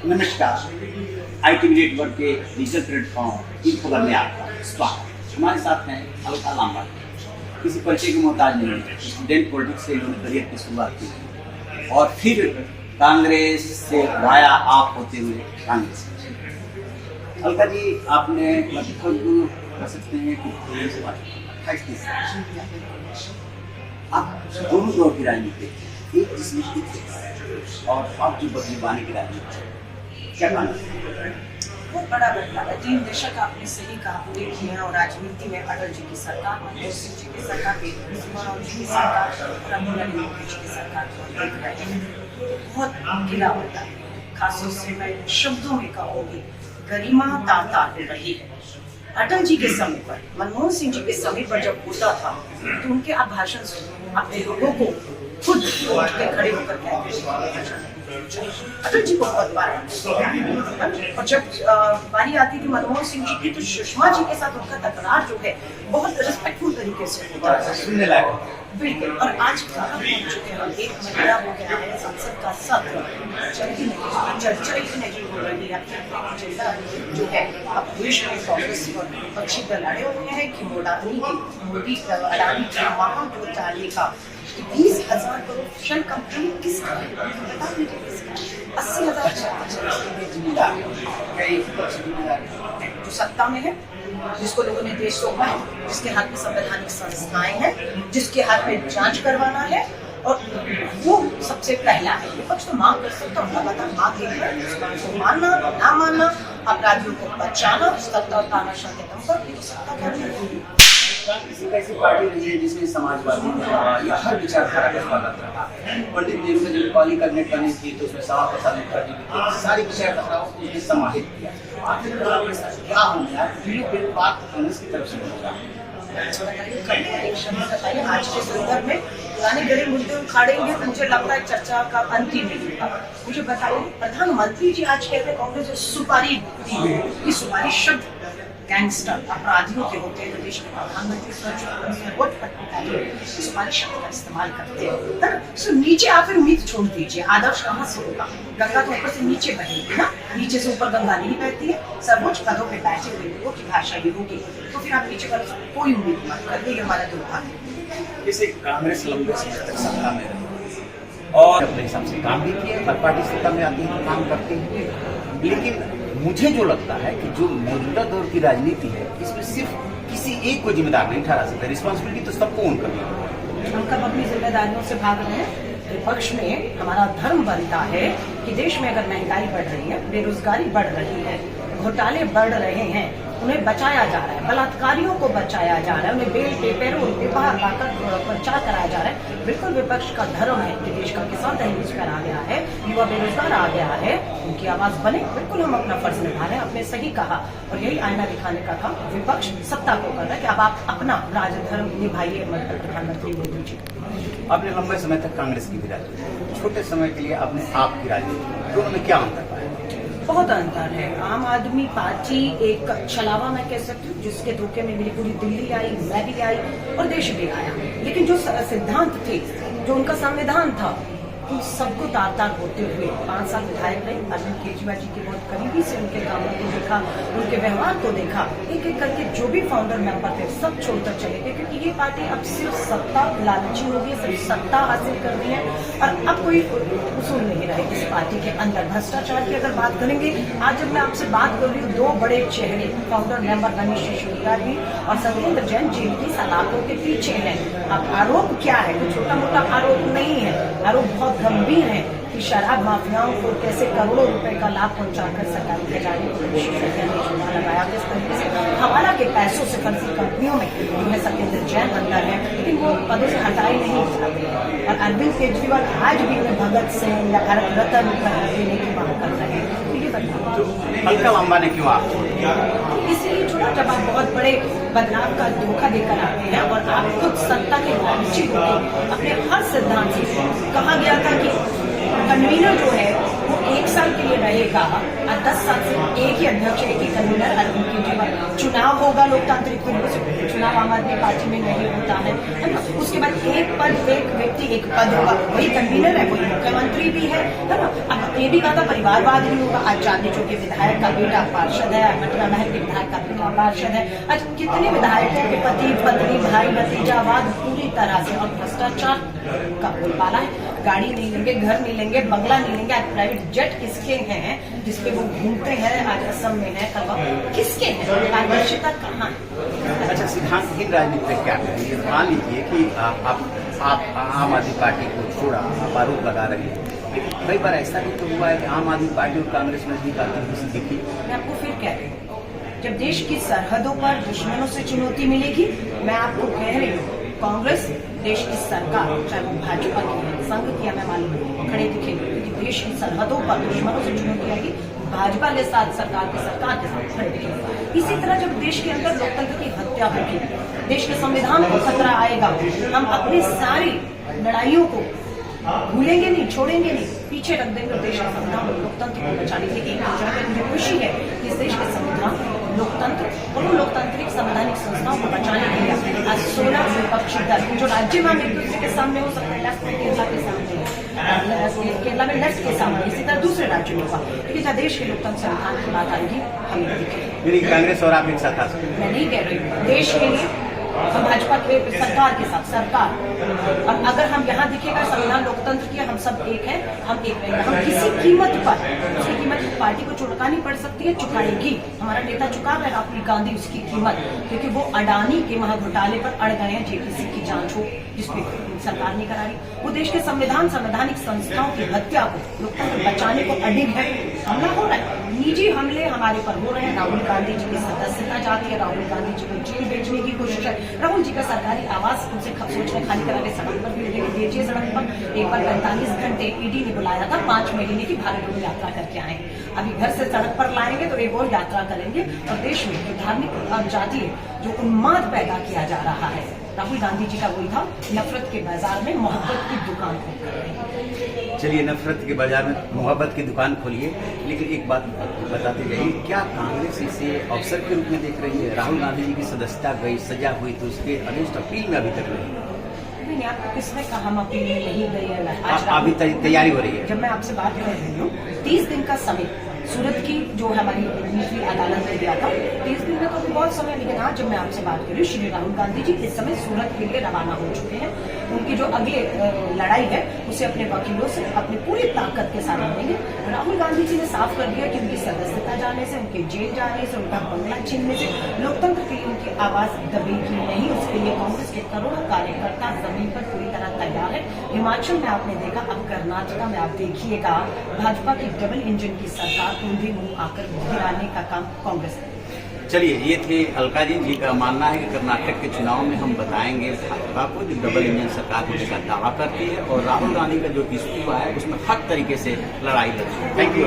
नमस्कार, ITV network के digital platform इन खबर में आपका स्वागत। हमारे साथ हैं अलका लांबा। किसी परिचय के मोहताज नहीं है। स्टूडेंट पॉलिटिक्स से इन्होंने करियर की शुरुआत की और फिर कांग्रेस से वाया आप होते हुए कांग्रेस। अलका जी, आपने लगभग कह सकते हैं कि 28 आप दोनों दौर की राजनीति, एक जिसमें और आप जो बदलवाने की राजनीति, क्या कहना? बहुत बड़ा बदलाव है। 3 दशक आपने सही कहा पूरे किए हैं और राजनीति में अटल जी की सरकार, मनमोहन सिंह जी की सरकार, नरसिम्हा जी की सरकार और अब नरेंद्र मोदी जी की सरकार को देख रहे हैं। बहुत गिरावट आई है। खासतौर से मैं शब्दों में कहूँगी, गरिमा तार रही है। अटल जी के समय पर, मनमोहन सिंह जी के समय पर जब होता था तो उनके आप भाषण सुनो, अपने लोगों को खुद उठ के खड़े होकर कहते अटल जी को बहुत बार। और जब बारी आती थी मनमोहन सिंह जी की, तो सुषमा जी के साथ उनका तकरार जो है बहुत रिस्पेक्टफुल तरीके से होता है, सुनने लायक। बिल्कुल। और आज कहाँ पहुंच चुके हैं, एक महीना हो गया है संसद का सत्र चल ही नहीं, चर्चा ही नहीं हो रही है। एजेंडा जो है अब देश में कांग्रेस और विपक्षी दल लड़े हुए हैं कि मोदी अडानी की महाघोटाले का 20,000 करोड़ शेल कंपनी किसका है, बता दीजिए किसका। 80,000 जो सत्ता में है, जिसको लोगों ने देश सौंपा है, जिसके हाथ में संवैधानिक संस्थाएं हैं, जिसके हाथ में जांच करवाना है, और वो सबसे पहला है। विपक्ष तो मांग कर सकता हूँ, लगातार मांग देख रहे हैं, उस मांग को मानना ना मानना, अपराधियों को बचाना, सत्ता और तानाशाह के दम पर, ये तो सत्ता करनी। किसी ऐसी पार्टी रही है जिसमें समाजवादी या हर विचारधारा का स्वागत रहा। पंडित नेहरू ने जब कॉली करने करनी थी तो उसमें श्यामा प्रसाद मुखर्जी की सारी विचारधाराओं को उसने समाहित किया। आखिर क्या हो गया, कांग्रेस की तरफ से होगा। आज के संदर्भ में पुराने गले मुद्दे उखाड़ेंगे तो मुझे लगता है चर्चा का अंत ही नहीं होगा। मुझे बताइए, प्रधानमंत्री जी आज कहते हैं कांग्रेस ने सुपारी दी। ये सुपारी शब्द गैंगस्टर अपराधियों के होते हैं। देश में प्रधानमंत्री सर्वोच्च पद पर सुपारी शब्द का इस्तेमाल करते हैं। तो नीचे आप फिर उम्मीद छोड़ दीजिए, आदर्श कहाँ से होगा? गंगा तो ऊपर से नीचे बहेगी ना, नीचे से ऊपर गंगा नहीं बहती है। सर्वोच्च पदों पे बैठे हुए लोगों की भाषा ये होगी, तो फिर आप नीचे पर कोई उम्मीद मत कर, ये हमारा दुर्भाग्य। जैसे कांग्रेस लंबे समय तक सत्ता में रही और अपने हिसाब से काम भी किया, हर पार्टी सत्ता में आती है काम करती है, लेकिन मुझे जो लगता है कि जो मौजूदा दौर की राजनीति है, इसमें सिर्फ किसी एक को जिम्मेदार नहीं ठहरा सकता। रिस्पॉन्सिबिलिटी तो सबको उन करनी है। हम कब अपनी जिम्मेदारियों से भाग रहे हैं? विपक्ष में हमारा धर्म बनता है कि देश में अगर महंगाई बढ़ रही है, बेरोजगारी बढ़ रही है, घोटाले बढ़ रहे हैं, उन्हें बचाया जा रहा है, बलात्कारियों को बचाया जा रहा है, उन्हें बेल पे पैरोल पे बाहर लाकर प्रचार कराया जा रहा है। बिल्कुल विपक्ष का धर्म है कि देश का किसान दहेज पर आ गया है, युवा बेरोजगार आ गया है, उनकी आवाज बने। बिल्कुल हम अपना फर्ज निभा रहे हैं, आपने सही कहा, और यही आईना दिखाने का काम विपक्ष सत्ता को कर रहा है कि अब आप अपना राजधर्म निभाइए। प्रधानमंत्री मोदी जी, आपने लंबे समय तक कांग्रेस की भी राजनीति, छोटे समय के लिए आपने आपकी राजनीति, दोनों में क्या अंतर पाया? बहुत अंतर है। आम आदमी पार्टी एक छलावा मैं कह सकती हूँ, जिसके धोखे में मेरी पूरी दिल्ली आई, मैं भी आई और देश भी आया, लेकिन जो सिद्धांत थे, जो उनका संविधान था, उन सबको तार तार होते हुए 5 साल विधायक रहे। अरविंद केजरीवाल जी के बहुत करीबी से उनके कामों को देखा, उनके व्यवहार को देखा, एक एक करके जो भी फाउंडर मेंबर थे सब छोड़कर चले गए, क्योंकि ये पार्टी अब सिर्फ सत्ता लालची हो गई, सिर्फ सत्ता हासिल कर रही है और अब कोई उसूल नहीं रहे इस पार्टी के अंदर। भ्रष्टाचार की अगर बात करेंगे, आज जब मैं आपसे बात कर रही हूँ, 2 बड़े चेहरे फाउंडर मेंबर रमेश सिसोदिया जी और सत्येंद्र जैन जेल की सलाखों के पीछे हैं। अब आरोप क्या है? कोई छोटा मोटा आरोप नहीं है, आरोप बहुत गंभीर है कि शराब माफियाओं को कैसे करोड़ों रुपए का लाभ पहुंचाकर सरकारी खजाने को लगाया, किस तरीके से हवाला के पैसों से फर्जी कंपनियों में जो है सत्येंद्र जैन अंदर है, लेकिन वो पदों से हटाए नहीं जाते। और अरविंद केजरीवाल आज भी भगत सिंह या भारत रत्न देने की मांग कर रहे हैं। अलका लांबा ने क्यों आप इसलिए छोड़ा, जब आप बहुत बड़े बदलाव का धोखा देकर आते हैं और आप खुद सत्ता के लालची होते, अपने हर सिद्धांत से कहा गया था कि कन्वीनर जो है वो 1 साल के लिए रहेगा, 10 साल से एक ही अध्यक्ष, एक ही कन्वीनर, अरविंद केजरीवाल। चुनाव होगा लोकतांत्रिक तरीके से, चुनाव आम आदमी पार्टी में नहीं होता है ना। उसके बाद एक पद, एक व्यक्ति, एक पद होगा, वही कन्वीनर है, वही मुख्यमंत्री भी है ना। अब ये भी कहा था परिवारवाद नहीं होगा। आज चांदनी चौक के विधायक का बेटा पार्षद है, मटरा महल के विधायक का बेटा पार्षद है। आज कितने विधायकों के पति पत्नी भाई भतीजावाद पूरी तरह से, और भ्रष्टाचार का बोलबाला है। गाड़ी नहीं लेंगे, घर नहीं लेंगे, बंगला नहीं लेंगे। आज प्राइवेट जेट किसके हैं जिसपे वो घूमते हैं? आज असम में है, कल किसके हैं? पारदर्शिता कहाँ है? अच्छा, सिद्धांतहीन राजनीति क्या करेंगे? मान लीजिए कि आप आम आदमी पार्टी को छोड़ा, आप आरोप लगा रहे हैं, लेकिन कई बार ऐसा भी तो हुआ है कि आम आदमी पार्टी और कांग्रेस में भी काफी दिखी। मैं आपको फिर कह रही हूँ, जब देश की सरहदों पर दुश्मनों से चुनौती मिलेगी, मैं आपको कह रही हूँ, कांग्रेस देश की सरकार, चाहे वो भाजपा की है, संघ की है, मैं मालूम खड़े दिखेंगे, क्योंकि देश की सरहदों पर दुश्मनों से चुनौती आएगी, भाजपा के साथ सरकार के साथ खड़े दिखेंगे। इसी तरह जब देश के अंदर लोकतंत्र की हत्या होगी, देश के संविधान को खतरा आएगा, हम अपनी सारी लड़ाइयों को भूलेंगे नहीं, छोड़ेंगे नहीं, पीछे रख देंगे। देश का संविधान और लोकतंत्र को बचाने के लिए मुझे खुशी है कि इस देश के संविधान, लोकतंत्र और लोकतांत्रिक संवैधानिक संस्थाओं को बचाने के लिए आज 16 विपक्षी दल जो राज्य में एक दूसरे के सामने हो सकता है, लेफ्ट में केरला के सामने, केरला में लेफ्ट के सामने, इसी तरह दूसरे राज्यों में हुआ, लेकिन जब देश के लोकतंत्र संविधान की बात आएगी हमें दिखेगी। मेरी कांग्रेस और आप एक साथ आ सकते हैं। मैं नहीं कह रही हूँ, देश के लिए हम भाजपा के सरकार के साथ सरकार, और अगर हम यहाँ दिखेगा संविधान लोकतंत्र की हम सब एक हैं, हम एक रहेंगे। हम किसी कीमत पर, उसकी कीमत पार्टी को चुकानी पड़ सकती है, चुकाएगी। हमारा नेता चुका है राहुल गांधी उसकी कीमत, क्योंकि वो अडानी के महाघोटाले पर अड़ गए हैं, जेपीसी की जांच हो जिसपे सरकार नहीं करा रही। वो देश के संविधान, संवैधानिक संस्थाओं की हत्या को, लोकतंत्र बचाने को अडिग है। हमला हो रहा है, निजी हमले हमारे पर हो रहे हैं। राहुल गांधी जी की सदस्यता जाती है, राहुल गांधी जी को जेल भेजने की कोशिश है। राहुल जी का सरकारी आवास उनसे सोच में खाली करा के सड़क पर भी बेचिए। सड़क पर एक बार 45 घंटे ईडी ने बुलाया था, 5 महीने की भारत जोड़ो यात्रा करके आए। अभी घर से सड़क पर लाएंगे तो एक और यात्रा करेंगे, और देश में जो धार्मिक और जातीय जो उन्माद पैदा किया जा रहा है, राहुल गांधी जी का वही था, नफरत के बाजार में मोहब्बत की दुकान खोल। चलिए, नफरत के बाजार में मोहब्बत की दुकान खोलिए, लेकिन एक बात बताते जाइए, क्या कांग्रेस इसे अवसर के रूप में देख रही है? राहुल गांधी जी की सदस्यता गई, सजा हुई, तो उसके अगेंस्ट अपील में अभी तक नहीं। आपको किसने कहा हम अपील में नहीं गए हैं? अभी तैयारी हो रही है। जब मैं आपसे बात कर रही हूँ, 30 दिन का समय सूरत की जो हमारी निचली अदालत ने दिया था, 30 दिन में तो अभी बहुत समय, लेकिन आज जब मैं आपसे बात कर रही हूँ, श्री राहुल गांधी जी इस समय सूरत के लिए रवाना हो चुके हैं। उनकी जो अगले लड़ाई है उसे अपने वकीलों से अपनी पूरी ताकत के साथ लड़ेंगे। राहुल गांधी जी ने साफ कर दिया कि उनकी सदस्यता जाने से, उनके जेल जाने से, उनका बंगला छीनने से लोकतंत्र के लिए उनकी आवाज दबेगी नहीं। उसके लिए कांग्रेस के करोड़ों कार्यकर्ता जमीन पर पूरी तरह तैयार है। हिमाचल में आपने देखा, अब कर्नाटक में आप देखिएगा, भाजपा की डबल इंजन की सरकार ऊंधे मुंह आकर गिराने का काम कांग्रेस है। चलिए, ये थे अलका जी का मानना है कि कर्नाटक के चुनाव में हम बताएंगे भाजपा को जो डबल इंजन सरकार होने का दावा करती है, और राहुल गांधी का जो इस्तीफा है उसमें हर तरीके से लड़ाई लड़ी। Thank you.